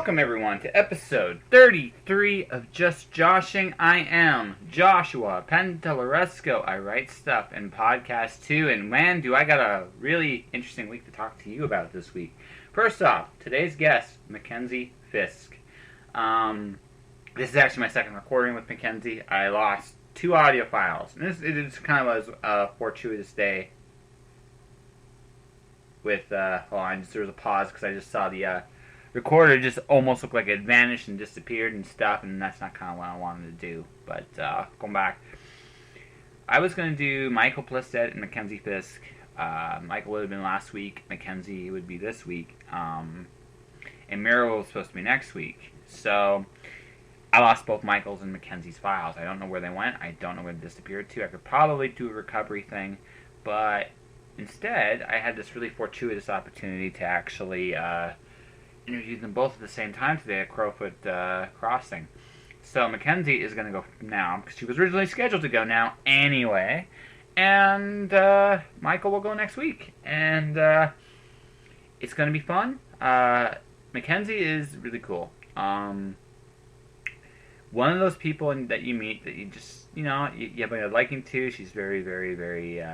Welcome everyone to episode 33 of Just Joshing. I am Joshua Penteleresco. I write stuff in podcast too, and man, do I got a really interesting week to talk to you about this week. First off, today's guest, Makenzi Fisk. This is actually my second recording with Makenzi. I lost 2 audio files, and it kind of was a fortuitous day. With there was a pause because I just saw the recorder just almost looked like it vanished and disappeared and stuff, and that's not kind of what I wanted to do. But going back, I was going to do Michael Plesset and Makenzi Fisk. Michael would have been last week, Makenzi would be this week, and Miro was supposed to be next week. So I lost both Michael's and Makenzi's files. I don't know where they went. I don't know where they disappeared to. I could probably do a recovery thing, but instead I had this really fortuitous opportunity to actually interviewed them both at the same time today at Crowfoot Crossing. So Makenzi is going to go now, because she was originally scheduled to go now anyway. And Michael will go next week. And it's going to be fun. Makenzi is really cool. One of those people that you meet that you just, you have a liking to. She's very, very, very...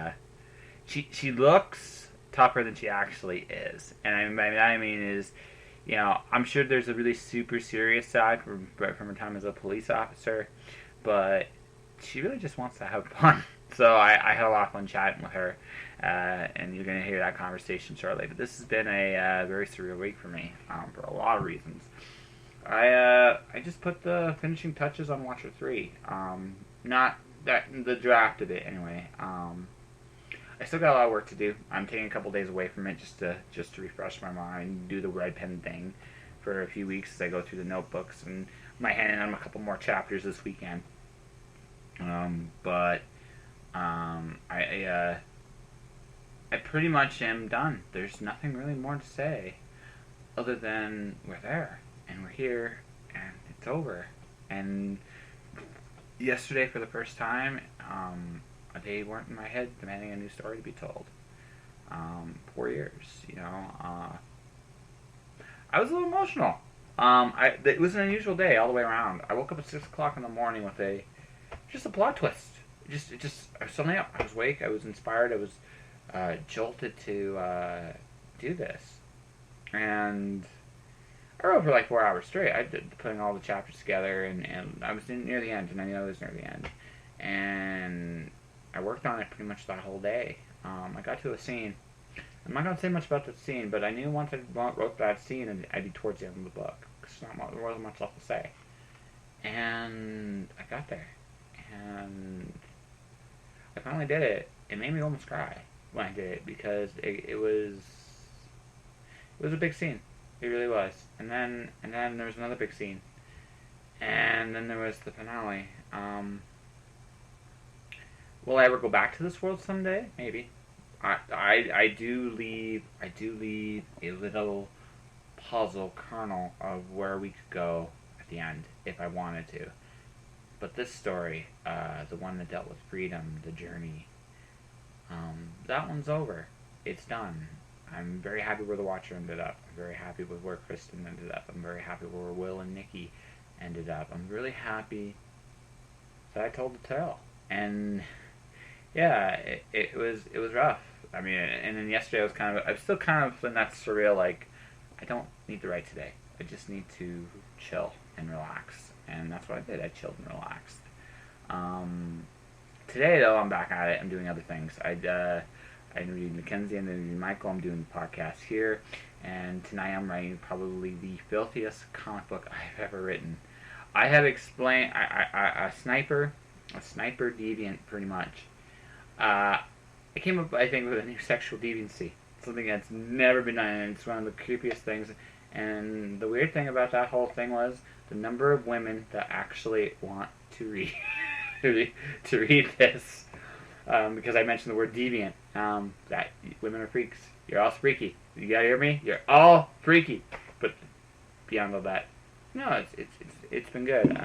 She looks tougher than she actually is. And what I mean is... I'm sure there's a really super serious side from her time as a police officer, but she really just wants to have fun. So I had a lot of fun chatting with her, and you're going to hear that conversation shortly. But this has been a very surreal week for me, for a lot of reasons. I just put the finishing touches on Watcher 3. Not that the draft of it anyway. I still got a lot of work to do. I'm taking a couple days away from it just to refresh my mind, do the red pen thing for a few weeks as I go through the notebooks, and might hand in on a couple more chapters this weekend. I pretty much am done. There's nothing really more to say other than we're there and we're here and it's over. And yesterday, for the first time, they weren't in my head demanding a new story to be told. 4 years, I was a little emotional. It was an unusual day all the way around. I woke up at 6 o'clock in the morning with a plot twist. I was suddenly up. I was awake. I was inspired. I was jolted to do this. And I wrote for like 4 hours straight. I did putting all the chapters together, and I was near the end, and I knew I was near the end. And I worked on it pretty much that whole day. I got to a scene. I'm not going to say much about the scene, but I knew once I wrote that scene, I'd be towards the end of the book, because there wasn't much left to say. And I got there. And I finally did it. It made me almost cry when I did it, because it was a big scene. It really was. And then there was another big scene. And then there was the finale. Will I ever go back to this world someday? Maybe. I do leave a little puzzle kernel of where we could go at the end if I wanted to. But this story, the one that dealt with freedom, the journey, that one's over. It's done. I'm very happy where the Watcher ended up. I'm very happy with where Kristen ended up. I'm very happy where Will and Nikki ended up. I'm really happy that I told the tale. And yeah, it was rough. I mean, and then yesterday I was still kind of in that surreal, like, I don't need to write today. I just need to chill and relax. And that's what I did. I chilled and relaxed. Today, though, I'm back at it. I'm doing other things. I interviewed Makenzi and then Michael. I'm doing the podcast here. And tonight I'm writing probably the filthiest comic book I've ever written. I have explained a sniper deviant, pretty much. I came up, I think, with a new sexual deviancy. Something that's never been done, and it's one of the creepiest things. And the weird thing about that whole thing was the number of women that actually want to read this. Because I mentioned the word deviant. That women are freaks. You're all freaky. You gotta hear me? You're all freaky. But beyond all that, no, it's been good.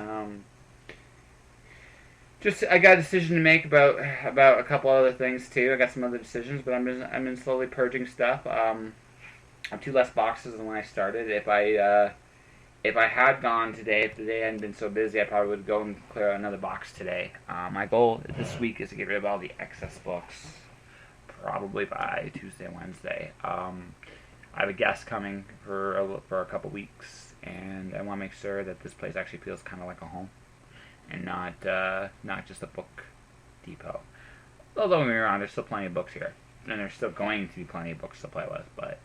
I got a decision to make about a couple other things too. I got some other decisions, but I've been slowly purging stuff. I'm 2 less boxes than when I started. If I if I had gone today, if the day hadn't been so busy, I probably would go and clear out another box today. My goal this week is to get rid of all the excess books, probably by Tuesday, Wednesday. I have a guest coming for a couple weeks, and I want to make sure that this place actually feels kind of like a home, and not just a book depot. Although, don't get me wrong, there's still plenty of books here, and there's still going to be plenty of books to play with, but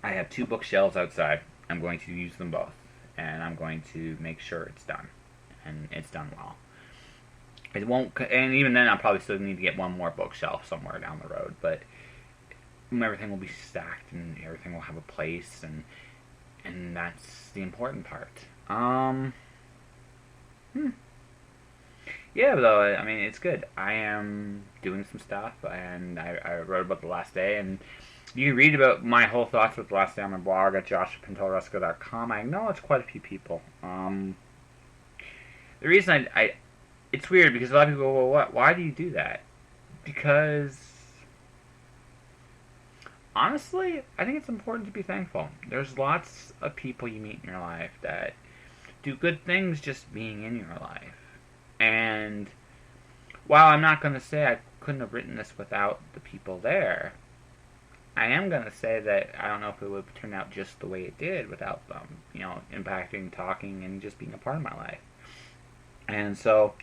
I have 2 bookshelves outside. I'm going to use them both, and I'm going to make sure it's done, and it's done well. It won't, and even then, I'll probably still need to get one more bookshelf somewhere down the road, but everything will be stacked, and everything will have a place, and that's the important part. Yeah, though, I mean, it's good. I am doing some stuff, and I wrote about the last day, and you can read about my whole thoughts about the last day on my blog at joshpentolarusco.com. I acknowledge quite a few people. The reason it's weird because a lot of people go, well, why do you do that? Because, honestly, I think it's important to be thankful. There's lots of people you meet in your life that do good things just being in your life. And while I'm not going to say I couldn't have written this without the people there, I am going to say that I don't know if it would turn out just the way it did without them, impacting, talking, and just being a part of my life. And so,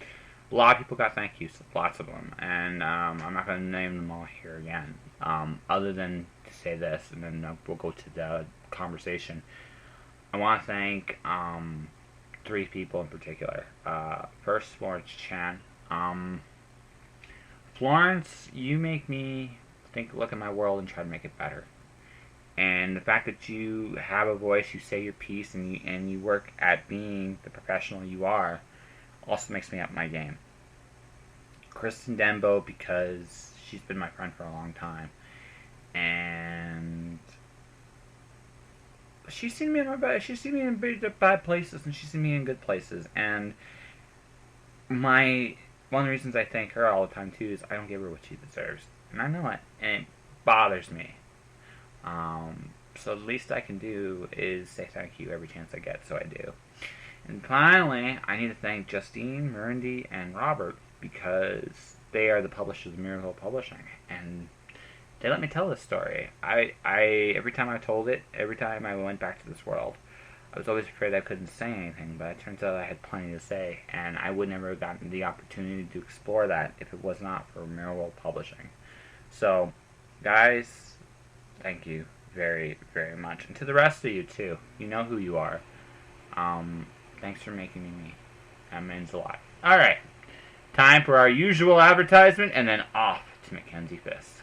a lot of people got thank yous, lots of them, and I'm not going to name them all here again, other than to say this, and then we'll go to the conversation. I want to thank 3 people in particular. First, Florence Chan. Florence, you make me look at my world and try to make it better. And the fact that you have a voice, you say your piece, and you work at being the professional you are, also makes me up my game. Kristen Denbo, because she's been my friend for a long time, and she's seen me in bad places, and she's seen me in good places. And one of the reasons I thank her all the time too is I don't give her what she deserves, and I know it, and it bothers me. So the least I can do is say thank you every chance I get, so I do. And finally, I need to thank Justine, Mirandy, and Robert, because they are the publishers of Miracle Publishing, and they let me tell this story. I every time I told it, every time I went back to this world, I was always afraid I couldn't say anything, but it turns out I had plenty to say, and I would never have gotten the opportunity to explore that if it was not for Miracle Publishing. So, guys, thank you very, very much. And to the rest of you, too. You know who you are. Thanks for making me me. That means a lot. Alright. Time for our usual advertisement, and then off to Makenzi Fisk.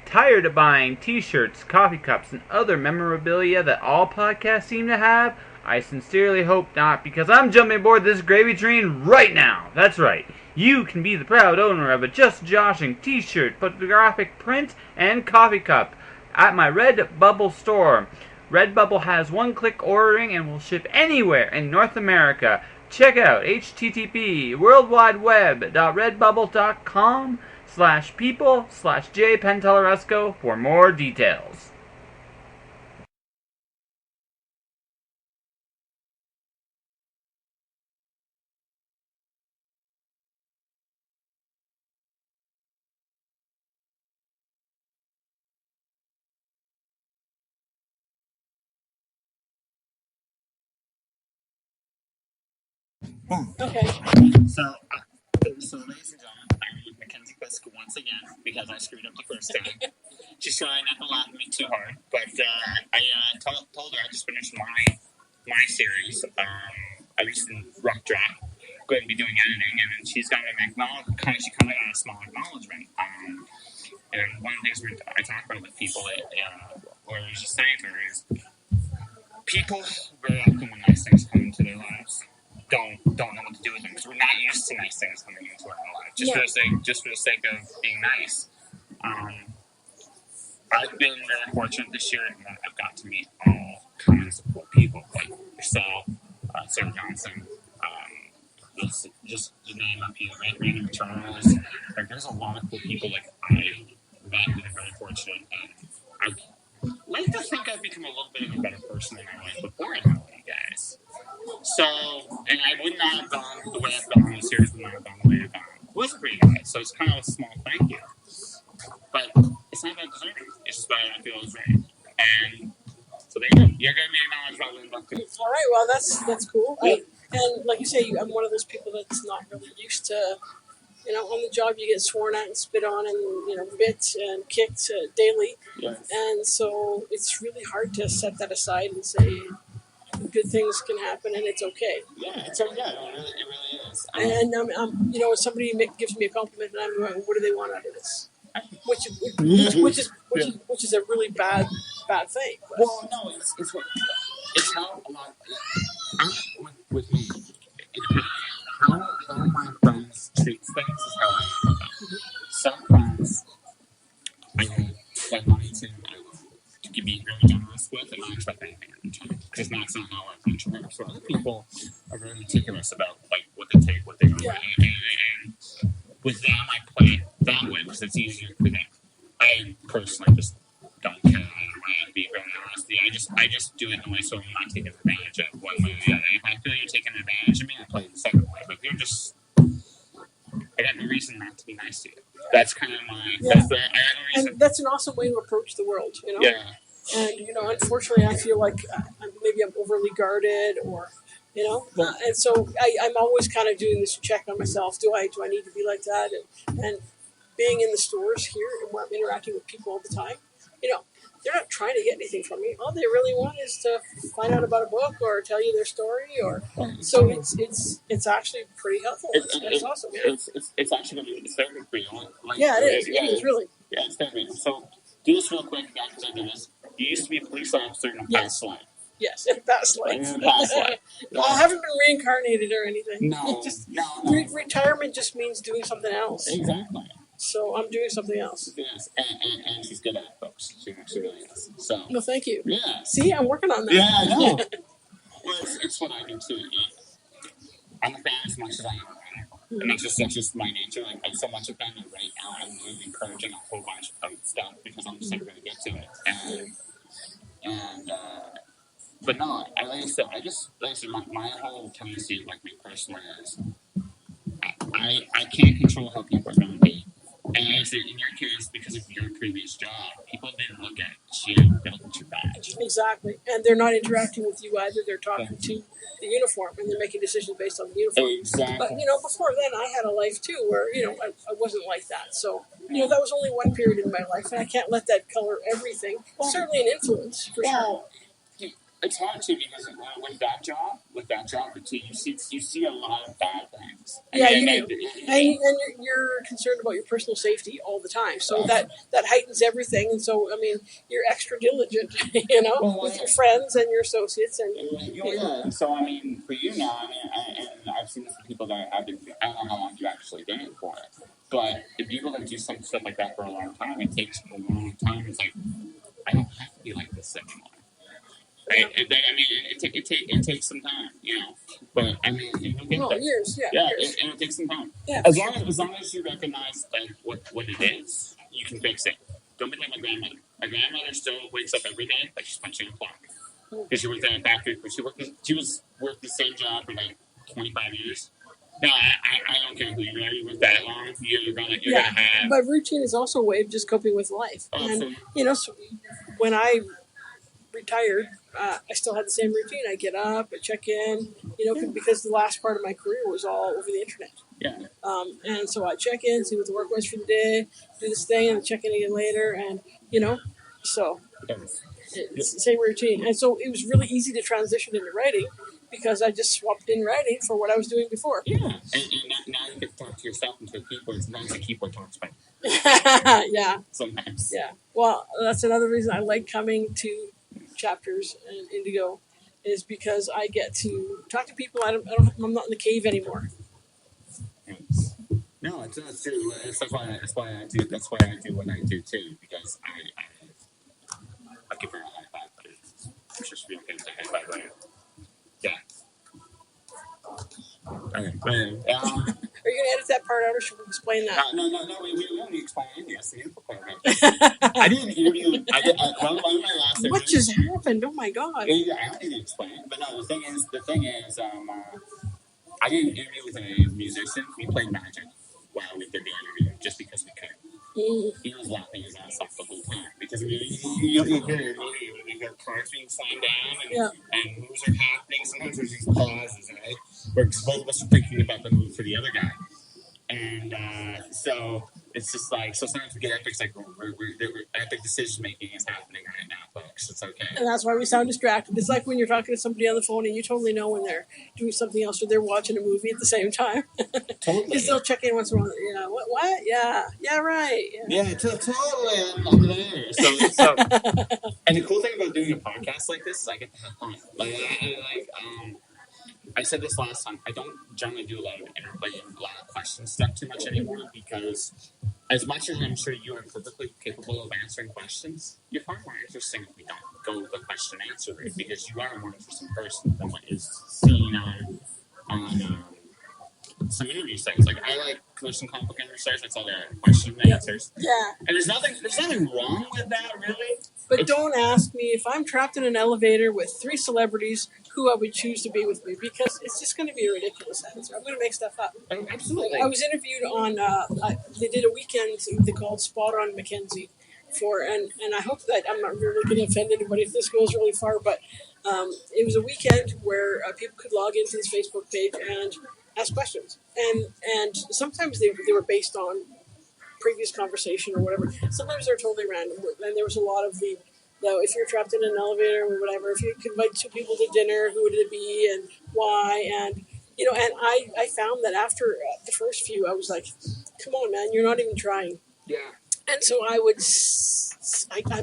Tired of buying t-shirts, coffee cups, and other memorabilia that all podcasts seem to have? I sincerely hope not, because I'm jumping aboard this gravy train right now. That's right. You can be the proud owner of a Just Joshing t-shirt, photographic print, and coffee cup at my Redbubble store. Redbubble has one-click ordering and will ship anywhere in North America. Check out http://worldwideweb.redbubble.com/people/jpentelarusco for more details. Okay. So, ladies and gentlemen, I'm with Makenzi Fisk once again because I screwed up the first time. She's trying not to laugh at me too hard, but I told her I just finished my series. I reached in rough draft, going to be doing editing, and then she's got an acknowledgement. She kind of got a small acknowledgement. And one of the things I talk about with people, or I was just saying to her, is people very often when nice things come into their lives don't know what to do with them because we're not used to nice things coming into our life for the sake of being nice. I've been very fortunate this year in that I've got to meet all kinds of cool people like yourself, Sarah Johnson, just to name a few, Randy Charles. Like, there's a lot of cool people like I've met and I'm very fortunate, and I like to think I've become So, and I would not have gone the way I've gone. The series would not have gone the way I've gone with for you guys. So it's kind of a small thank you. But it's not about deserving. It's just about I feel it's right. And so there you go. You're going to be acknowledged rather than buck too. All right, well, that's cool. And like you say, I'm one of those people that's not really used to, on the job you get sworn at and spit on and, bit and kicked daily. Yes. And so it's really hard to set that aside and say good things can happen and it's okay. Yeah, it's okay. It really is. And, when somebody gives me a compliment and I'm going, what do they want out of this? Which is a really bad thing. But. Well, no, it's how a lot with me. How my friends treat things is how I am with them. Some friends I will spend money to, I will be really generous with, and not expect anything in return. Because that's not how our friendship works. So other people are very meticulous about what they take, what they don't. Yeah. And with them, I play it that way because it's easier for them. I personally just don't care either way. I'd be very honest with you. I just do it in a way so I'm not taking advantage of one way or the other. If I feel you're taking advantage of me, I play it the second way. But if you're just, I got no reason not to be nice to you. That's kind of my. Yeah. I got no reason. And that's an awesome way to approach the world. Yeah. And unfortunately, I feel like maybe I'm overly guarded, or and so I'm always kind of doing this check on myself. Do I need to be like that? And being in the stores here and where I'm interacting with people all the time, they're not trying to get anything from me. All they really want is to find out about a book or tell you their story, so it's actually pretty helpful. It's awesome. Yeah. It's actually going to be therapy for you. Yeah, it is. It is really. Yeah, it's therapy. So do this real quick, guys, because I do this. You used to be a police officer in a past life. Yes, in a past life. I haven't been reincarnated or anything. No. Retirement just means doing something else. Exactly. So I'm doing something else. Yes, and she's good at it, folks. She actually really is. So. Well, thank you. Yeah. See, I'm working on that. Yeah, I know. Well, it's what I do too. I'm a fan as much as I am. And that's just my nature. Like, I'm so much a fan that right now I'm really encouraging a whole bunch of stuff because I'm just never going to get to it. But no, like I said, my whole tendency, like me personally, is I can't control how people are going to be. And like I said, in your case, because of your previous job, people didn't look at you, they looked at your badge. Exactly. And they're not interacting with you either. They're talking to the uniform, and they're making decisions based on the uniform. Exactly. But, before then, I had a life, too, where, I wasn't like that. So, that was only one period in my life, and I can't let that color everything. Certainly an influence, for sure. It's hard too because with that job, too, you see a lot of bad things. Yeah, you do. And you're concerned about your personal safety all the time, so that heightens everything. And so, you're extra diligent, with your friends and your associates. And So, for you now, and I've seen this with people that have been. I don't know how long you actually did it for it, but if people that do some stuff like that for a long time, it takes a long time. It's like I don't have to be like this anymore. Right? It takes some time, But you'll get there. Years, yeah. Yeah, years. it takes some time. Yeah, As long as you recognize what it is, you can fix it. Don't be like my grandmother. My grandmother still wakes up every day like she's punching a clock because she worked in a factory. She worked the same job for like 25 years. No, I don't care who you are. You work that long, you're gonna have. But routine is also a way of just coping with life. And so when I retired, I still had the same routine. I get up, I check in, because the last part of my career was all over the internet. Yeah. And so I check in, see what the work was for the day, do this thing, and check in again later, and so it's the same routine. And so it was really easy to transition into writing because I just swapped in writing for what I was doing before. Yeah. And now you get to talk to yourself into a keyboard. Sometimes the keyboard talks back. Yeah. Sometimes. Yeah. Well, that's another reason I like coming to Chapters and Indigo is because I get to talk to people. I'm not in the cave anymore. No, it's true. That's why I do what I do too. Because I'll give her a high five, but it's just being okay to high five right now. Yeah. Okay. Are you going to edit that part out, or should we explain that? No. We only explain yes, the info part. I didn't interview. One of my last interviews. What just happened? Oh my god! Yeah, I don't need to explain it. But no, the thing is, I didn't interview with a musician. We played Magic while we did the interview, just because we could. He was laughing his ass off the whole time because you hear cards being signed down and moves are happening. Sometimes there's these pauses, right? Where both of us are thinking about the move for the other guy. And so it's just like, so sometimes we get epic, like, we're epic decision making is happening right now, folks. It's okay. And that's why we sound distracted. It's like when you're talking to somebody on the phone and you totally know when they're doing something else or they're watching a movie at the same time. Totally. Because they'll check in once in a while. Yeah, what? Yeah, right. Yeah, totally. I'm there. So, and the cool thing about doing a podcast like this is I get to have fun. I said this last time. I don't generally do a lot of interplay and a lot of question stuff too much anymore because, as much as I'm sure you are perfectly capable of answering questions, you're far more interesting if we don't go with the question answer rate because you are a more interesting person than what is seen on some interview sites. Like there's some complicated research. It's all the question and answers. Yeah. And there's nothing wrong with that really. But don't ask me if I'm trapped in an elevator with 3 celebrities who I would choose to be with me because it's just going to be a ridiculous answer. I'm going to make stuff up. Oh, absolutely. I was interviewed on, they did a weekend they called Spot on Makenzi and I hope that I'm not really going to offend anybody if this goes really far, but it was a weekend where people could log into this Facebook page and ask questions. And sometimes they were based on previous conversation or whatever. Sometimes they're totally random. And there was a lot of the if you're trapped in an elevator or whatever, if you could invite 2 people to dinner, who would it be and why? And, and I found that after the first few, I was like, come on, man, you're not even trying. Yeah. And so I'm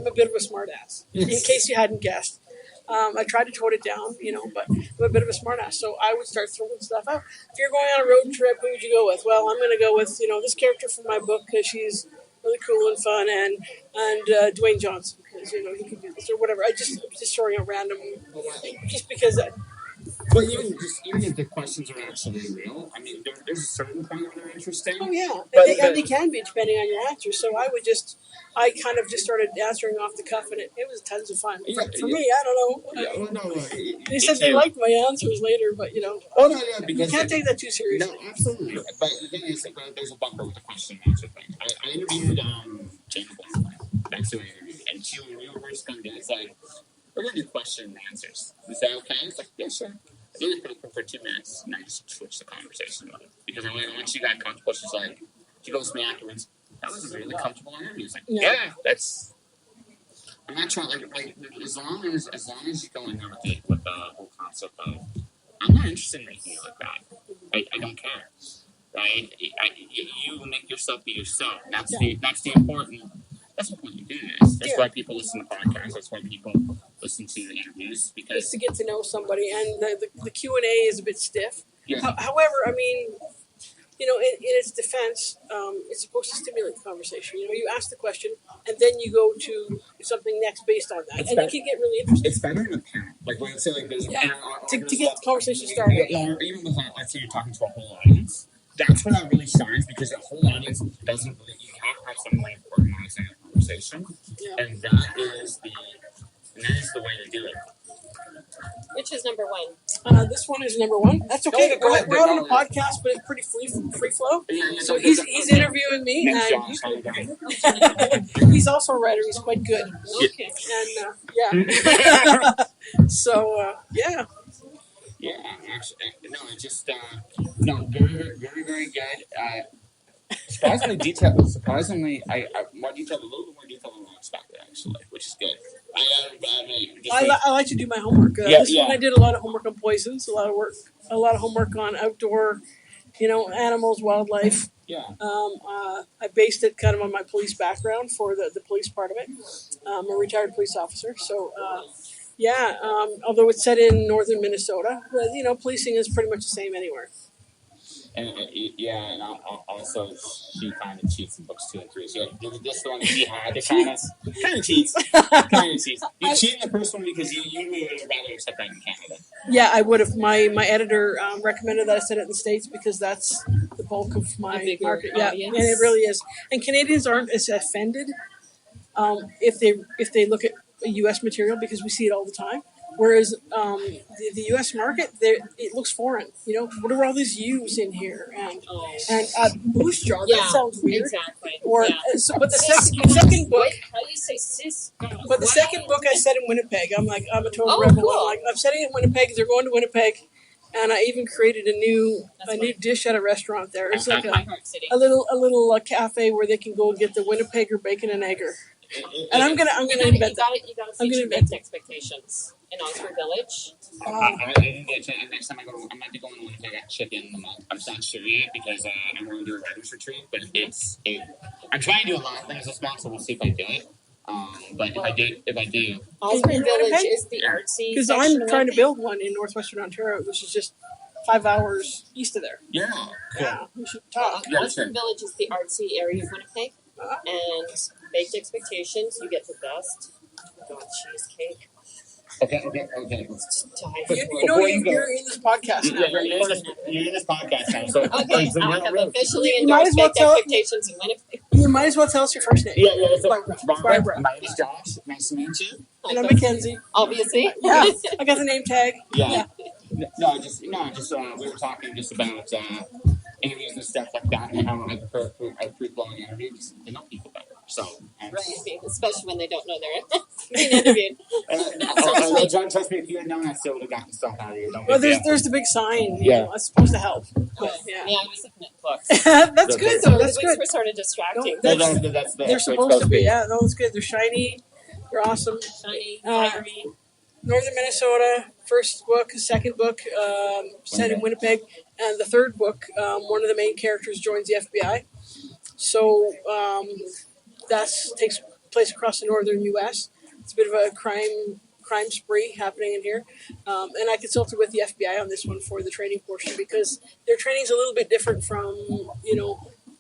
a bit of a smart ass, in case you hadn't guessed. I tried to tone it down, but I'm a bit of a smart ass. So I would start throwing stuff out. If you're going on a road trip, who would you go with? Well, I'm going to go with, this character from my book because she's really cool and fun, and Dwayne Johnson because he can do this or whatever. I'm just throwing out random, just because. But even if the questions are actually real, I mean, there's a certain point where they're interesting. Oh yeah, but they can be depending on your answer. So I kind of just started answering off the cuff, and it was tons of fun. For me, I don't know. They said they liked my answers later, but Oh no, because you can't take that too seriously. No, absolutely. But the thing is, there's a bumper with the question and answer thing. I interviewed Jane Black. That's who I interviewed, and when we were first going to do, it's like, we're going to do question and answers. Is that okay? It's like, yeah, sure. I did it for 2 minutes, and I just switched the conversation with it. Because when she got comfortable, she goes to me afterwards, that was a really comfortable interview. It's like, yeah, that's... I'm not trying, as long as you go in there with the whole concept of, I'm not interested in making it like that. I don't care. Right? You make yourself be yourself. That's the important... That's the point you do this. That's why people listen to podcasts. That's why people listen to the interviews. Because it's to get to know somebody. And the Q&A is a bit stiff. Yeah. However, I mean, in its defense, it's supposed to stimulate the conversation. You ask the question, and then you go to something next based on that. It can get really interesting. It's better in a panel. Like when you say there's a panel. To get the conversation started. Or even with, let's say you're talking to a whole audience. That's when that really shines because the whole audience doesn't really, you have to have some way of organizing a conversation. Yeah. And that is the way to do it. Which is number 1? This one is number 1. That's okay. We're out on a podcast, but it's pretty free flow. So he's interviewing me. And he's also a writer. He's quite good. Okay. And so yeah. Yeah, actually, no, it's just very, very, very good. Surprisingly detailed. A little bit more detailed than I expected, actually, which is good. I like to do my homework. This one I did a lot of homework on poisons, a lot of homework on outdoor, animals, wildlife. Yeah. I based it kind of on my police background for the police part of it. I'm a retired police officer, so. Although it's set in northern Minnesota, but, policing is pretty much the same anywhere. And and also she kind of cheats in books 2 and 3. So this the one that she had to kind of cheats. You cheat in the first one because you would rather accept that in Canada. Yeah, I would have. My editor recommended that I set it in the States because that's the bulk of my bigger market. Yeah, audience. and it really is. And Canadians aren't as offended if they look at U.S. material because we see it all the time. Whereas the U.S. market, it looks foreign. You know, what are all these U's in here? And moose jaw, that sounds weird. Exactly. Or yeah. but the second book. Wait, how do you say sis? But the second book I set in Winnipeg. I'm a total Oh, rebel. cool. I'm setting it in Winnipeg. They're going to Winnipeg, and I even created a new dish at a restaurant there. It's like a little cafe where they can go and get the Winnipegger bacon and egger. And I'm gonna invent that. You gotta feature Baked Expectations in Oxford Village. I didn't get to, and next time I might be going to Winnipeg at chicken. I'm not sure yet because I'm going to do a writer's retreat. But I'm trying to do a lot of things this month, so we'll see if I do it. But if I do, Oxford In Village Winnipeg? is the artsy. Because I'm trying to build one in northwestern Ontario, which is just 5 hours east of there. yeah, Yeah, we should talk. Yeah, Oxford sure. Village is the artsy area of Winnipeg, and Baked Expectations, you get the best. Cheesecake. Okay. Just dive for it. You know you're in this podcast now. You're in this podcast now, so Okay, so I you're have real. officially You might endorsed as well Baked tell- Expectations in Winnipeg. You might as well tell us your first name. Yeah. So, Barbara. My name is Josh. Nice to meet you. And I'm Makenzi. Obviously. Yeah, I got the name tag. Yeah. No, just we were talking just about interviews and stuff like that, and how I prefer a free-flowing interview just to know people better. So, Right, especially when they don't know they're being interviewed. John, trust me, if you had known, I still would have gotten stuff out of you. Don't Well, be there's the big sign. Yeah. That's supposed to help. Yeah, Yeah. I was looking at books. That's good though. So That's the good. books were sort of distracting. No, that's They're supposed to be. Yeah, no, it's good. They're shiny. They're awesome. Shiny, Uh, fiery. Northern Minnesota, first book, second book, set in Winnipeg, and the third book, one of the main characters joins the FBI. So that takes place across the northern U.S. It's a bit of a crime spree happening in here, and I consulted with the FBI on this one for the training portion because their training is a little bit different from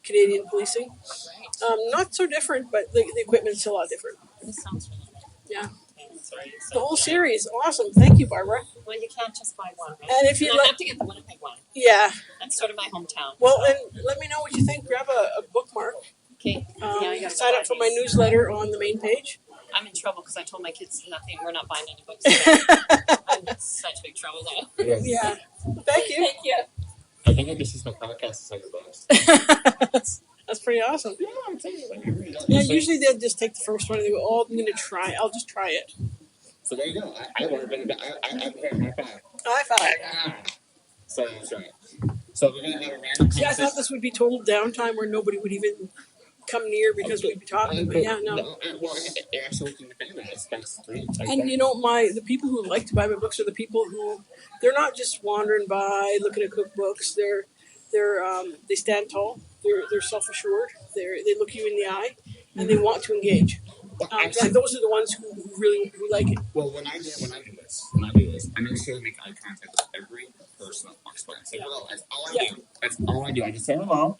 Canadian policing. Not so different, but the equipment's a lot different. This sounds really good. Yeah. Sorry, The whole series, awesome. Thank you, Barbara. Well, you can't just buy one, right? And if you I like, have to get the Winnipeg one. yeah. That's sort of my hometown. Well, so. and let me know what you think. Grab a bookmark. Okay. I gotta Sign go up for buy my these. newsletter on the main page. I'm in trouble because I told my kids nothing. We're not buying any books today. I'm in such big trouble though. Yeah. Thank you. Thank you. I think this is my podcast. Is like the best. That's pretty awesome. Yeah, I'm telling you. Yeah, usually they'll just take the first one and they go, "Oh, I'm going to try. I'll just try it." So there you go. I learned a bit about. I've heard high five. High five. So that's right. So we're gonna have a random. See, I thought this would be total downtime where nobody would even come near because we'd be talking. But yeah, no. Well, it actually can depend on it. Thanks to you. And the people who like to buy my books are the people who they're not just wandering by looking at cookbooks. They stand tall. They're self-assured. They look you in the eye, and they want to engage. And those are the ones who really like it. Well, when I do this, I make sure to make eye contact with every person that walks by. I say hello. That's all I do. That's all I do. I just say hello.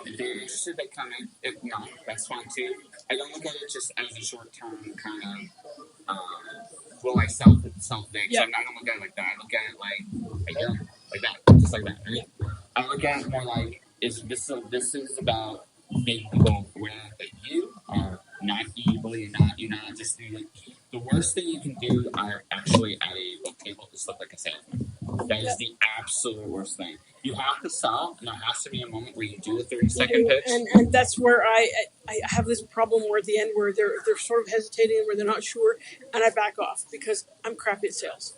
If they're interested, they come in. If not, that's fine too. I don't look at it just as a short-term kind of will I sell thing. Yeah. I don't look at it like that. I look at it like that, just like that. Right? I look at it more like this is about making people aware that you are not evil, you're not just the worst thing you can do are actually at a book table is look like a salesman. That is the absolute worst thing. You have to sell, and there has to be a moment where you do a 30-second pitch. And that's where I have this problem where at the end where they're sort of hesitating, where they're not sure, and I back off because I'm crappy at sales.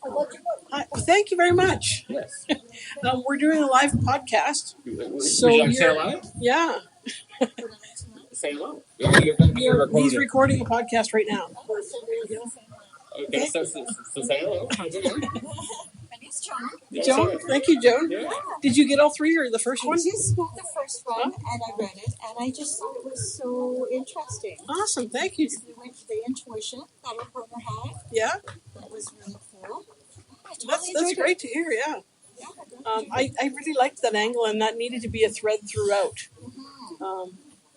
Well, thank you very much. Yes. We're doing a live podcast. So would you like to say hello? Yeah. Say hello. Yeah, you're going to be recording. He's recording a podcast right now. Okay, so say hello. How's it going? My name's Joan. Joan, thank you, Joan. Yeah. Did you get all three or the first one? I just got the first one and I read it and I just thought it was so interesting. Awesome, thank you. We went to the intuition that our partner had. Yeah, That was really cool. I totally that's enjoyed great it. to hear. Yeah, Yeah, I really liked that angle, and that needed to be a thread throughout. Mhm.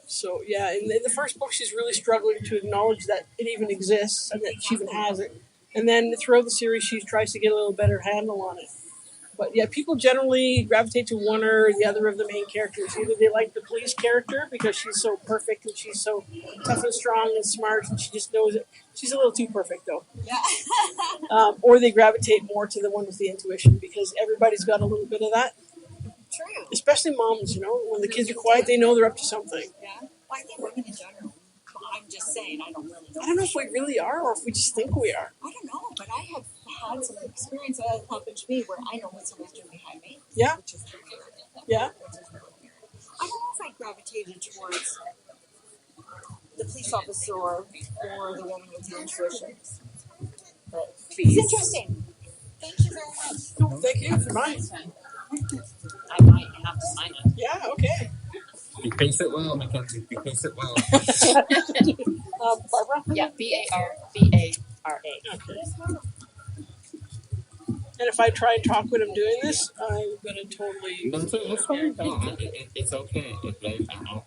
So yeah, in the first book, she's really struggling to acknowledge that it even exists and that she even has it. And then throughout the series, she tries to get a little better handle on it. But yeah, people generally gravitate to one or the other of the main characters. Either they like the police character because she's so perfect and she's so tough and strong and smart and she just knows it. She's a little too perfect though. Yeah. Or they gravitate more to the one with the intuition because everybody's got a little bit of that. True. Especially moms, when the kids are quiet, they know they're up to something. Yeah. Well, I think women in general. I'm just saying, I don't really know. I don't know if we really are or if we just think we are. I don't know, but I have had some experience that has happened to me where I know when someone's doing behind me. Yeah. Which is pretty weird. Yeah. I don't know if I gravitated towards the police officer or the woman with the intuition. But it's interesting. Thank you very much. No, thank you for mine. I might have to sign it. Yeah, okay. You face it well, Makenzi. You face it well. Barbara? Yeah, B-A-R-B-A-R-A. Okay. And if I try and talk when I'm doing this, I'm going to totally... No, it's fine. No, it's okay.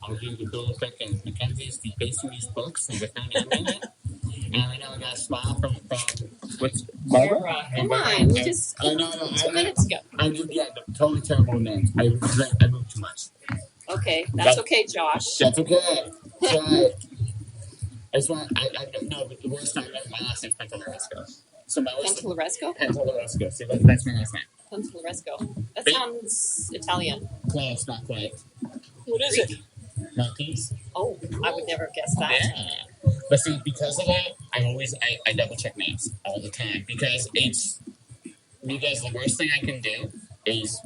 I'll do the bill effect. And Makenzi's facing these books and without ending it. And I know I got a smile from what's Barbara? Come on, we just I know. 2 minutes ago. I did, yeah, totally terrible names. I moved too much. Okay, that's okay, Josh. That's okay. So, I just want, no, but the worst time, my last name's Pantalleresco. So my worst Pantalleresco? Pantalleresco. So that's my last name. Pantalleresco. That sounds Italian. Close, not quite. What is it? Maltese. Oh, I would never guess that. Yeah. But see, because of that, I double check names all the time because the worst thing I can do is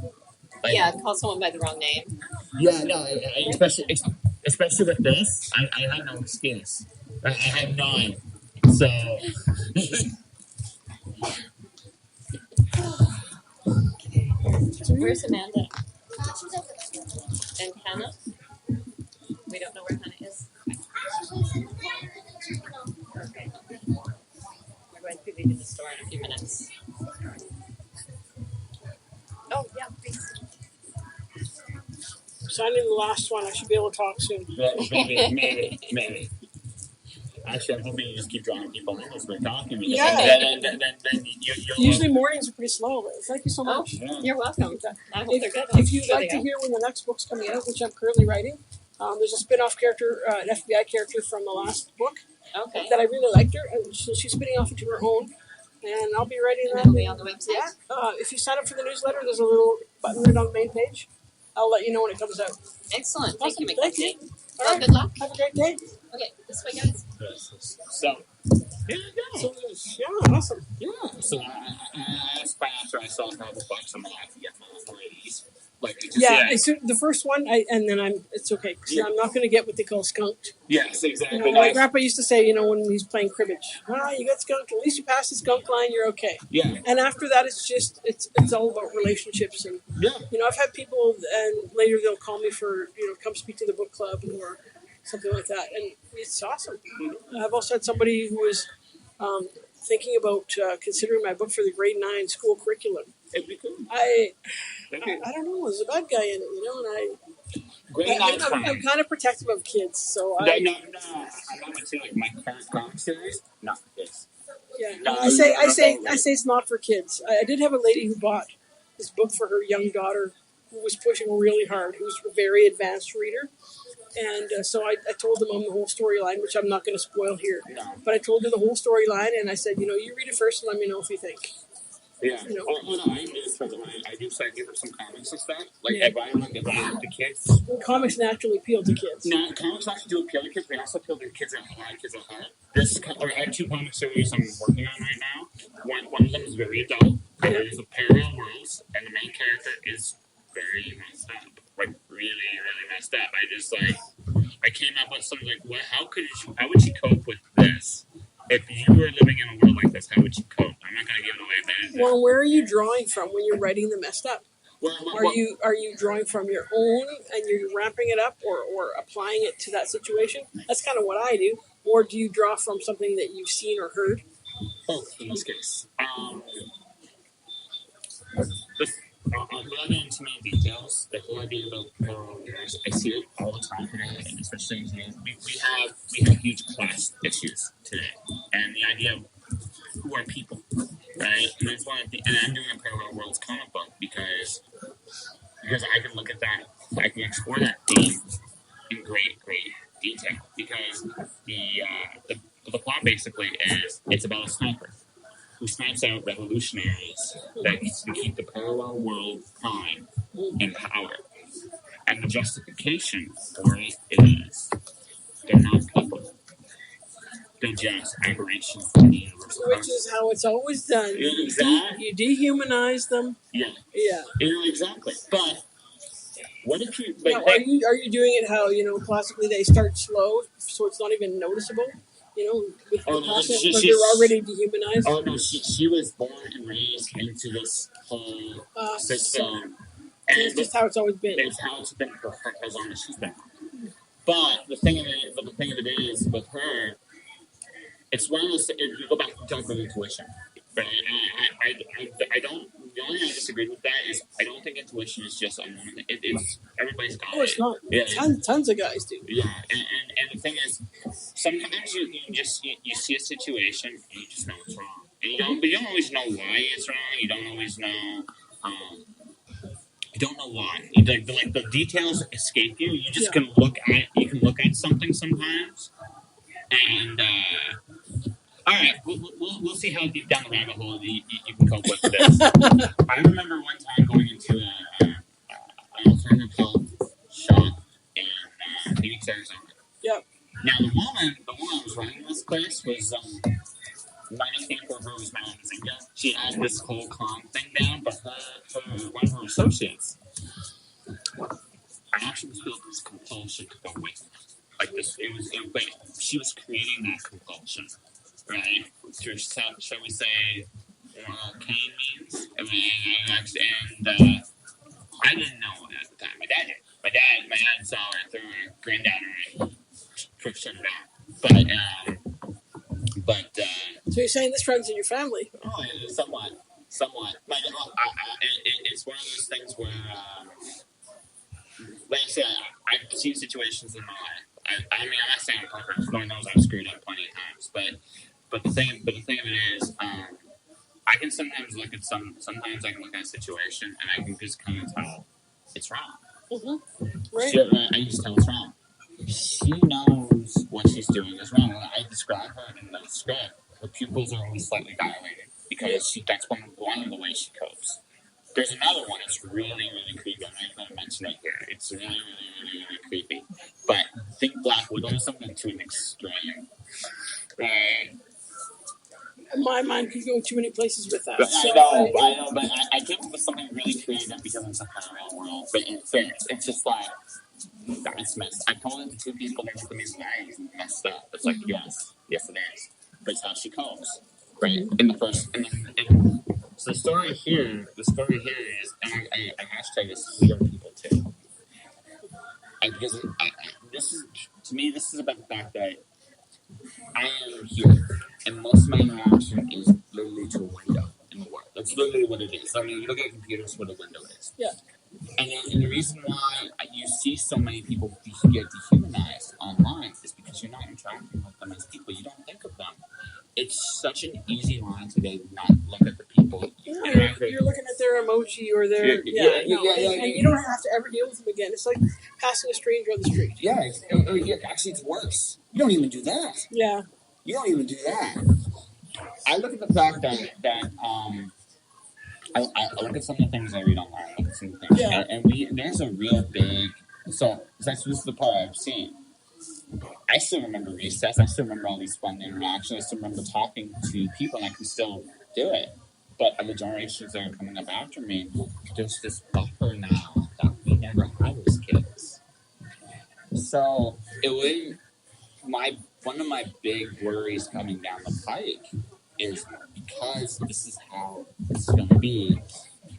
Call someone by the wrong name. Yeah, no, especially with this, I had no excuse. I had none. So Where's Amanda? She's over there. And Hannah? We don't know where Hannah is. Okay. We're going to be leaving the store in a few minutes. Oh, yeah, please. Signing the last one. I should be able to talk soon. maybe. Actually, I'm hoping you just keep drawing people in as we're talking. Because Yeah. Then you'll Usually mornings are pretty slow. But thank you so Oh, much. you're welcome. I hope they're good. If you'd like to hear when the next book's coming out, which I'm currently writing, there's a spin-off character, an FBI character from the last book Okay. that I really liked her, and so she's spinning off into her own. And I'll be writing that. It'll be on the website. Yeah. If you sign up for the newsletter, there's a little button right on the main page. I'll let you know when it comes out. Excellent. Thank you, Awesome. Thank Makenzi. you. Well, All right. good luck. Have a great day. Okay, this way, guys. So here you go. So, yeah, awesome. Yeah. So I asked after I saw how the box I'm gonna have to get my ladies. The first one, it's okay, because I'm not going to get what they call skunked. Yes, exactly. My grandpa used to say, when he's playing cribbage, you got skunked. At least you passed the skunk line, you're okay. Yeah. And after that, it's all about relationships. And, I've had people, and later they'll call me for, come speak to the book club or something like that. And it's awesome. I've also had somebody who was thinking about considering my book for the grade 9 school curriculum. It'd be cool. I don't know. There's a bad guy in it, and I'm kind of protective of kids, so No, I'm not going to say like my current comic series. Not this. Yeah, No, I say it's not for kids. I did have a lady who bought this book for her young daughter, who was pushing really hard, who's a very advanced reader, and so I told them the whole storyline, which I'm not going to spoil here. No. But I told her the whole storyline, and I said, you read it first, and let me know if you think. Yeah. I do this for the I do so I give her some comics and stuff. Like if I want the kids. Comics naturally appeal to kids. No, comics actually do appeal to kids, but they also appeal to kids at heart. I have 2 comic series I'm working on right now. One of them is very adult. There's a parallel worlds, and the main character is very messed up. Like really, really messed up. I came up with something like, how would she cope with this? If you were living in a world like this, how would you cope? I'm not going to give it away. Well, where are you drawing from when you're writing the messed up? Are you drawing from your own and you're ramping it up or applying it to that situation? That's kind of what I do. Or do you draw from something that you've seen or heard? Oh, in this case. Without getting too many details, the whole idea about parallel universe, I see it all the time today, and especially we have huge class issues today, and the idea of who are people, right? And that's why and I'm doing a parallel worlds comic book because because I can look at that, I can explore that theme in great detail, because the plot basically is, it's about a sniper who snipes out revolutionaries that can keep the parallel world crime in power. And the justification for it is they're not people. They're just aberrations in the universal Which is how it's always done. Exactly. You dehumanize them. Yeah. Yeah. Exactly. But what if you... Now, are you doing it how, classically they start slow, so it's not even noticeable? With the process, but they're already dehumanized? Oh, no, she was born and raised into this whole system. And it's just how it's always been. It's how it's been for her, as long as she's been. But the thing of it is, with her, it's one of those. You go back and talk about intuition, but I don't. The only thing I disagree with that is I don't think intuition is just on one. It's everybody's got it. Oh, it's not. Yeah, Tons of guys do. Yeah, and the thing is, sometimes you see a situation and you just know it's wrong, and you don't always know why it's wrong. You don't always know. You don't know why. Like the details escape you. You just can look at something sometimes, and all right, we'll see how deep down the rabbit hole you can cope with this. I remember one time going into an alternative health shop in Phoenix, Arizona. Yep. Now the woman who was running this place was my nickname for her was Makenzi. She had this whole clown thing down, but one of her associates, I actually felt this compulsion to go with her. Like this, but she was creating that compulsion, right? Through, shall we say, cane means? And I didn't know at the time. My dad did. My dad saw her, threw her granddad and shut it down. But so you're saying this runs in your family? Oh, somewhat. But it's one of those things where, like I said, I've seen situations in my life. I mean, I'm not saying I'm perfect. Lord knows I've screwed up plenty of times. But the thing of it is, I can sometimes look at sometimes I can look at a situation and I can just kind of tell it's wrong. Mm-hmm. Right. I can just tell it's wrong. She knows what she's doing is wrong. When I describe her in the script, her pupils are only slightly dilated because that's one of the ways she copes. There's another one that's really, really creepy. I'm not even going to mention it here. It's really, really, really, really creepy. But think Black Widowism to an extreme. My mind could go too many places with that. I know, but I came up with something really creative because it's a parallel world. But it's just like, that's messed. I told it to two people, they looked at me and said, messed up. It's like, yes it is. But it's how she copes. Right? In the first, so the story here is, and I hashtag this, we are people too. Because this is about the fact that I am here, and most of my interaction is literally to a window in the world. That's literally what it is. I mean, you look at computers, what a window is. Yeah. And the reason why you see so many people get dehumanized online is because you're not interacting with them as people. You don't think of them. It's such an easy line today to not look at the people. You're looking at their emoji or their... And you don't have to ever deal with them again. It's like passing a stranger on the street. Yeah, actually it's worse. You don't even do that. Yeah. You don't even do that. I look at the fact that I look at some of the things I read online. I look at some things, and there's a real big. So this is the part I've seen. I still remember recess. I still remember all these fun interactions. I still remember talking to people, and I can still do it. But the generations that are coming up after me, there's this buffer now that we never had as kids. So one of my big worries coming down the pike is because this is how it's going to be.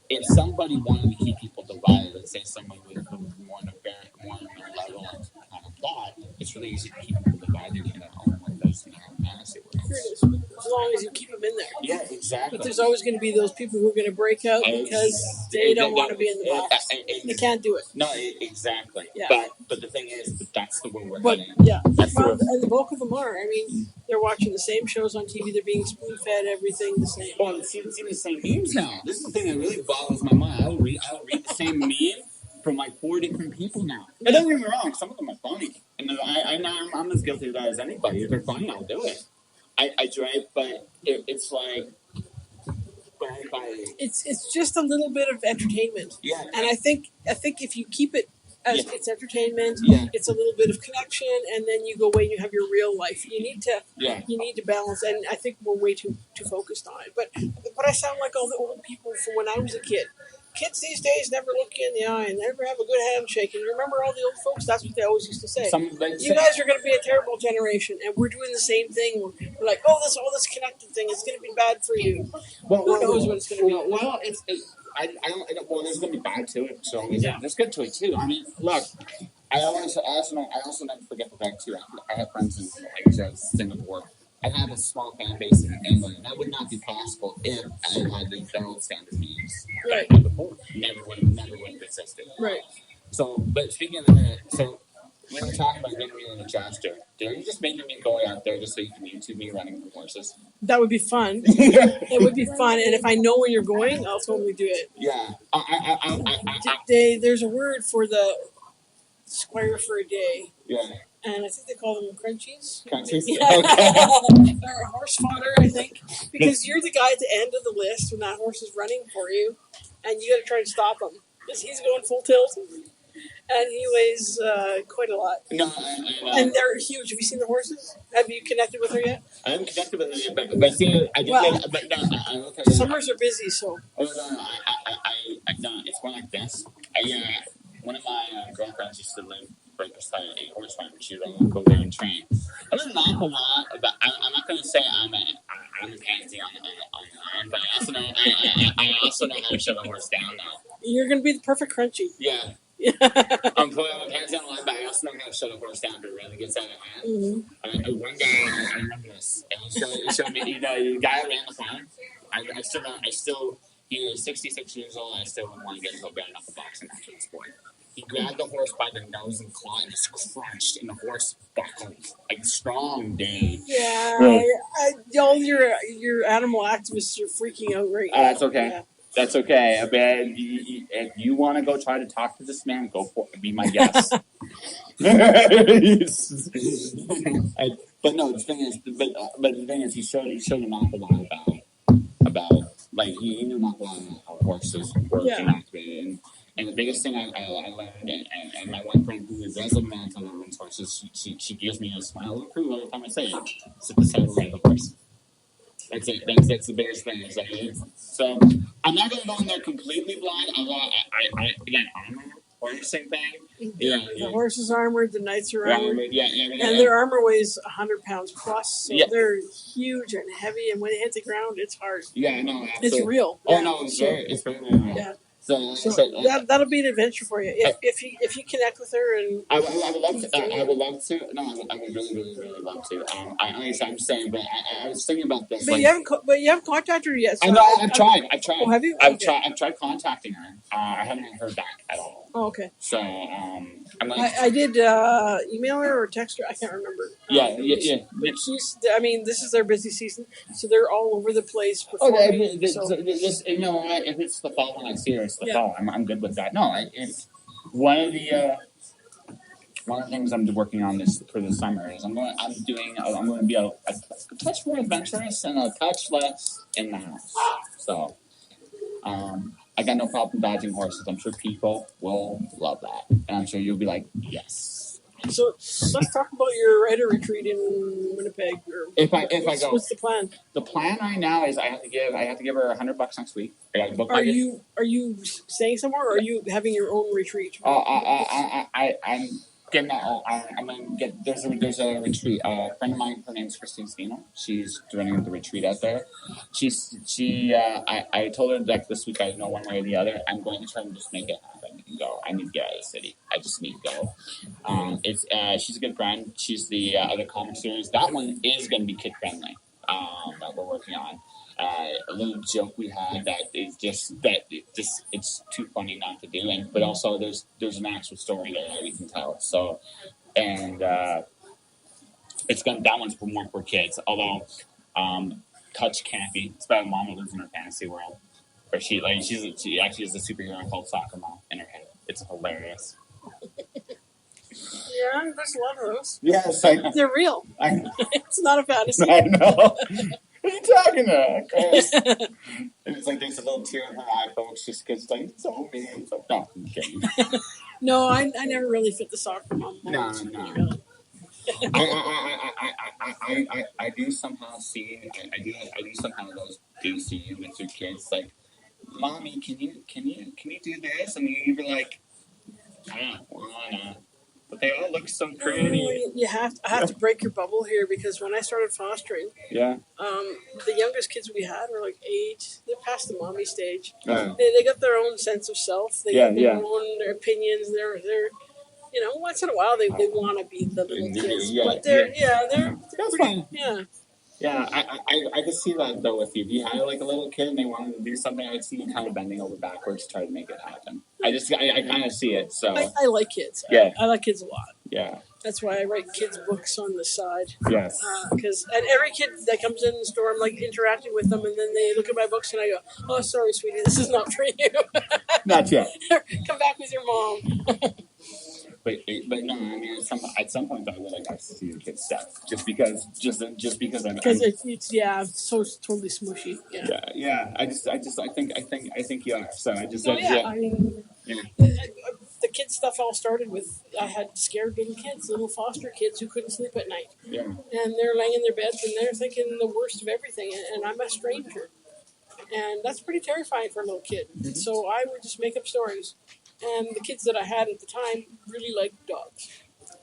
If somebody wanted to keep people divided, let's say someone with more level kind of thought, it's really easy to keep people divided in their own windows and their own fantasy worlds. Sure it is. As long as you keep them in there. Yeah, exactly. But there's always going to be those people who are going to break out because they don't want to be in the box. They can't do it. No, exactly. Yeah. But the thing is, that's the way we're heading. Yeah. And the bulk of them are. I mean, they're watching the same shows on TV. They're being spoon-fed everything the same. Well, it's even the same memes now. This is the thing that really boggles my mind. I'll read the same meme different people now. And don't get me wrong, some of them are funny. And I'm as guilty of that as anybody. If they're funny, I'll do it. I drive, but it's like... It's just a little bit of entertainment. Yeah. And I think if you keep it as it's entertainment, it's a little bit of connection, and then you go away and you have your real life. You need to balance, and I think we're way too focused on it. But I sound like all the old people from when I was a kid. Kids these days never look you in the eye and never have a good handshake. And remember all the old folks? That's what they always used to say. You guys are going to be a terrible generation, and we're doing the same thing. We're like, all this connected thing is going to be bad for you. Who knows what it's going to be? Well, I don't. Well, there's going to be bad to it. So there's good to it too. I mean, look, I also never forget the fact too. I have friends in Singapore. I have a small fan base in England. That would not be possible if I had the federal standard means that I had before. Never would have existed. Right. So, but speaking of that, so when we're talking about getting me an adjuster, are you just making me go out there just so you can YouTube me running the horses? That would be fun. It would be fun, and if I know where you're going, I'll totally do it. Yeah. There's a word for the squire for a day. Yeah. And I think they call them crunchies. Crunchies? Yeah. Okay. Or horse fodder, I think. Because you're the guy at the end of the list when that horse is running for you, and you got to try and stop him. Because he's going full tilt, and he weighs quite a lot. No, and they're huge. Have you seen the horses? Have you connected with her yet? I haven't connected with her yet, but see, I did. But no, summers are busy, so. Oh no, it's more like this. One of my girlfriends used to live right beside a horse farm. She would go there and train. I learned an awful lot about. I'm not going to say I'm a pansy on the line, but I also know how to shut a horse down now. You're going to be the perfect crunchy. Yeah. I'm a pansy on the line, but I also know how to shut a horse down if it really gets out of hand. Mm-hmm. One guy, I remember this, and he showed me, the guy ran the farm. He was 66 years old, and I still wouldn't want to get into a bare knuckle boxing after this point. He grabbed the horse by the nose and claw and just crunched, and the horse buckled. Like, strong day. Yeah. All your animal activists are freaking out right now. That's okay. Yeah. That's okay. If you want to go try to talk to this man, go for it. Be my guest. But no, the thing is, he showed an awful lot about like he knew an awful lot about how horses work and activate. And the biggest thing I learned, and my one friend who does a man on runs horses, she gives me a smile of approval every time I say it. Sit beside the horse. That's it. That's the biggest thing. So I'm not going to go in there completely blind. Again, armor, horse, same thing. Yeah. The horse is armored, the knights are armored. And their armor weighs 100 pounds plus, so they're huge and heavy, and when they hit the ground, it's hard. Yeah, no, absolutely. It's real. Oh, no, it's very real. Yeah. So that'll be an adventure for you if you connect with her and I would love to. I would love to. No, I would really love to. I'm saying, but I was thinking about this. But you haven't contacted her yet. So I know. I've tried. Oh, have you? I've tried contacting her. I haven't heard back at all. Oh, okay. So I'm like, I did email her or text her. I can't remember. Yeah. But she's. I mean, this is their busy season, so they're all over the place. Okay. If it's the fall when I see her, it's the fall. I'm good with that. No, it's one of the things I'm working on for the summer is I'm going to be a touch more adventurous and a touch less in the house. So, I got no problem dodging horses. I'm sure people will love that, and I'm sure you'll be like, yes. So let's talk about your writer retreat in Winnipeg. If I go, what's the plan? The plan right now is I have to give her $100 next week. Are you staying somewhere, or are you having your own retreat? I'm getting that. I'm gonna get. There's a retreat. A friend of mine. Her name's Christine Steno. She's running the retreat out there. I told her like this week I know one way or the other. I'm going to try and just make it happen and go. I need to get out of the city. I just need to go. She's a good friend. She's the other comic series. That one is going to be kid friendly. That we're working on. A little joke we had that is it's too funny not to do, but also there's an actual story there that we can tell. So, and that one's more for kids. Although, Touch Campy, it's about a mom who lives in her fantasy world, where she actually is a superhero called Soccer Mom in her head. It's hilarious. Yeah, there's a lot of those. Yes, They're real. I know. It's not a fantasy. I know. What are you talking about, Chris? And it's like there's a little tear in her eye, folks, just because like it's so mean. It's like, no, I'm kidding. No, I never really fit the soccer mom. No. Really. I do somehow see. I do somehow do see you with your kids. Like, mommy, can you do this? And you'd be like, I don't wanna. But they all look so pretty. I have to break your bubble here because when I started fostering, Yeah. the youngest kids we had were like 8. They're past the mommy stage. Uh, They got their own sense of self. They got their opinions. They're once in a while they want to be the little kids, but they're That's pretty, fine. yeah. Yeah, I could see that though with you. If you had like a little kid and they wanted to do something, I'd see you kind of bending over backwards to try to make it happen. I kind of see it. So I like kids. Yeah. I like kids a lot. Yeah. That's why I write kids' books on the side. Yes. Because and every kid that comes in the store, I'm like interacting with them, and then they look at my books and I go, "Oh, sorry, sweetie, this is not for you. Not yet. Come back with your mom." But no, I mean at some point I would like to see your kids stuff just because I'm it's so totally smushy. yeah. I think you are. So I just I mean, Yeah. the kid stuff all started with I had scared little kids, little foster kids who couldn't sleep at night, Yeah. and they're laying in their beds and they're thinking the worst of everything, and I'm a stranger, and that's pretty terrifying for a little kid. Mm-hmm. So I would just make up stories. And the kids that I had at the time really liked dogs.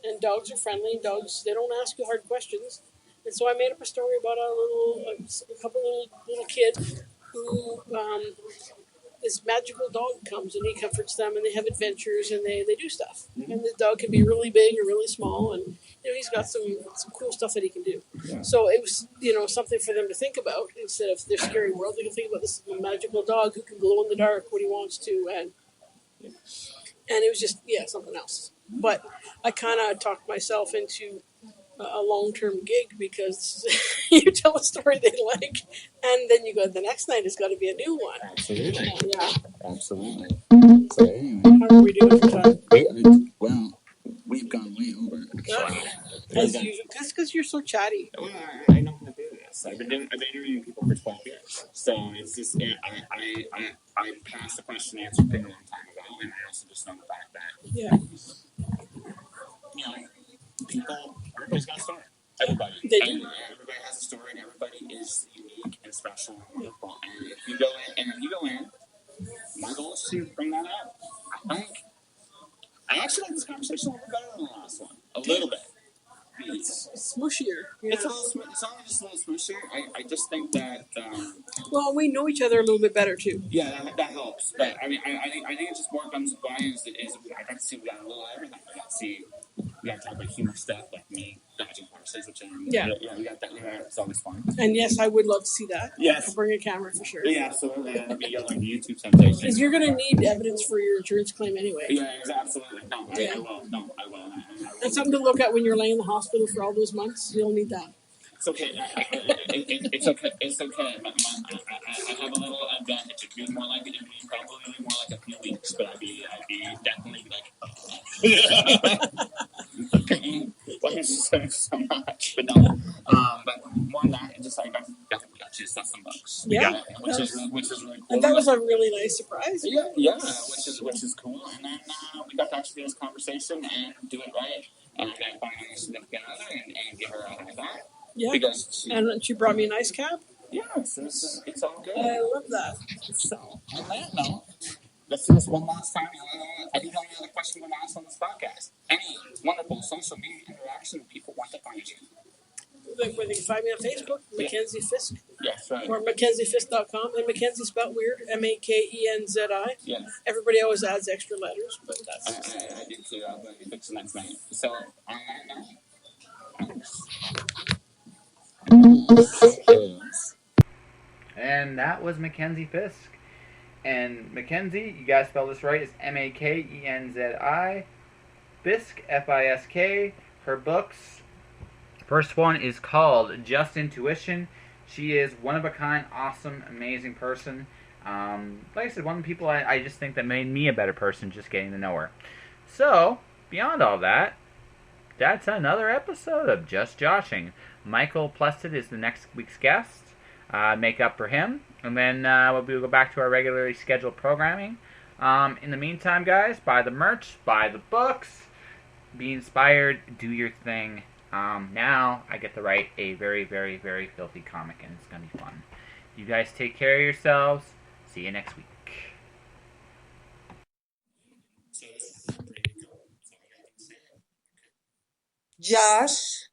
And dogs are friendly, and dogs, they don't ask you hard questions. And so I made up a story about a couple little kids who, this magical dog comes and he comforts them and they have adventures and they do stuff. Mm-hmm. And the dog can be really big or really small, and he's got some cool stuff that he can do. Yeah. So it was something for them to think about instead of their scary world. They can think about this magical dog who can glow in the dark when he wants to, and it was just something else. But I kind of talked myself into a long-term gig because you tell a story they like, and then you go, the next night has got to be a new one. Absolutely. Yeah. Absolutely. So anyway, How are we doing for time? well, we've gone way over. As usual. That's because you're so chatty. Well, I know how to do this. I've been interviewing people for 12 years, so it's just I passed the question and answer thing a long time ago, and I also just know the fact that Yeah. Everybody's got a story. Everybody. They do. Everybody has a story, and everybody is unique and special and wonderful. And if you go in, my goal is to bring that out. I actually like this conversation a little better than the last one. A little bit. It's smushier. Yeah. It's only just a little smoother. I just think that. Well, we know each other a little bit better too. Yeah, that helps. But I mean, I think it just more comes by is I got to see we got a little of everything. I got to see we got to talk about humor stuff like me dodging horses, which we got that. Yeah, it's always fun. And yes, I would love to see that. Yes, I'll bring a camera for sure. Yeah, absolutely. That'd be like a YouTube sensation. Because you're going to need evidence for your insurance claim anyway. Yeah, absolutely. No, I will. No, I will. That's something to look at when you're laying in the hospital for all those months. You'll need that. It's okay. It's okay. It's okay. I have a little advantage. It'd be probably more like a few weeks, but I'd be definitely like. Okay. Why you say so much? But no. But more than that, I definitely got you some bucks. Yeah. Which is really cool. And that was a really nice surprise. Yeah, which is cool. And then we got to actually do this conversation and do it right. And I got to find my significant other and give her a high five. Yeah. Because she brought me a nice cap. Yeah, it's all good. I love that. So, on that note, let's do this one last time. I think the only other question we're going to ask on this podcast. Any wonderful social media interaction people want to find you? Like where they can find me on Facebook, Makenzi Fisk. Yes, right. Or MakenziFisk.com. And Makenzi spelled weird, Makenzi. Yes. Everybody always adds extra letters, but that's... I do too. I'll fix the next name. So, on that note... And that was Makenzi Fisk. And Makenzi, you guys spell this right, is Makenzi. Fisk, Fisk. Her books, first one is called Just Intuition. She is one of a kind, awesome, amazing person. Like I said, one of the people I just think that made me a better person just getting to know her. So, beyond all that, that's another episode of Just Joshing. Michael Plested is the next week's guest. Make up for him, and then we'll go back to our regularly scheduled programming. In the meantime, guys, buy the merch, buy the books, be inspired, do your thing. Now I get to write a very, very, very filthy comic, and it's going to be fun. You guys take care of yourselves. See you next week. Josh.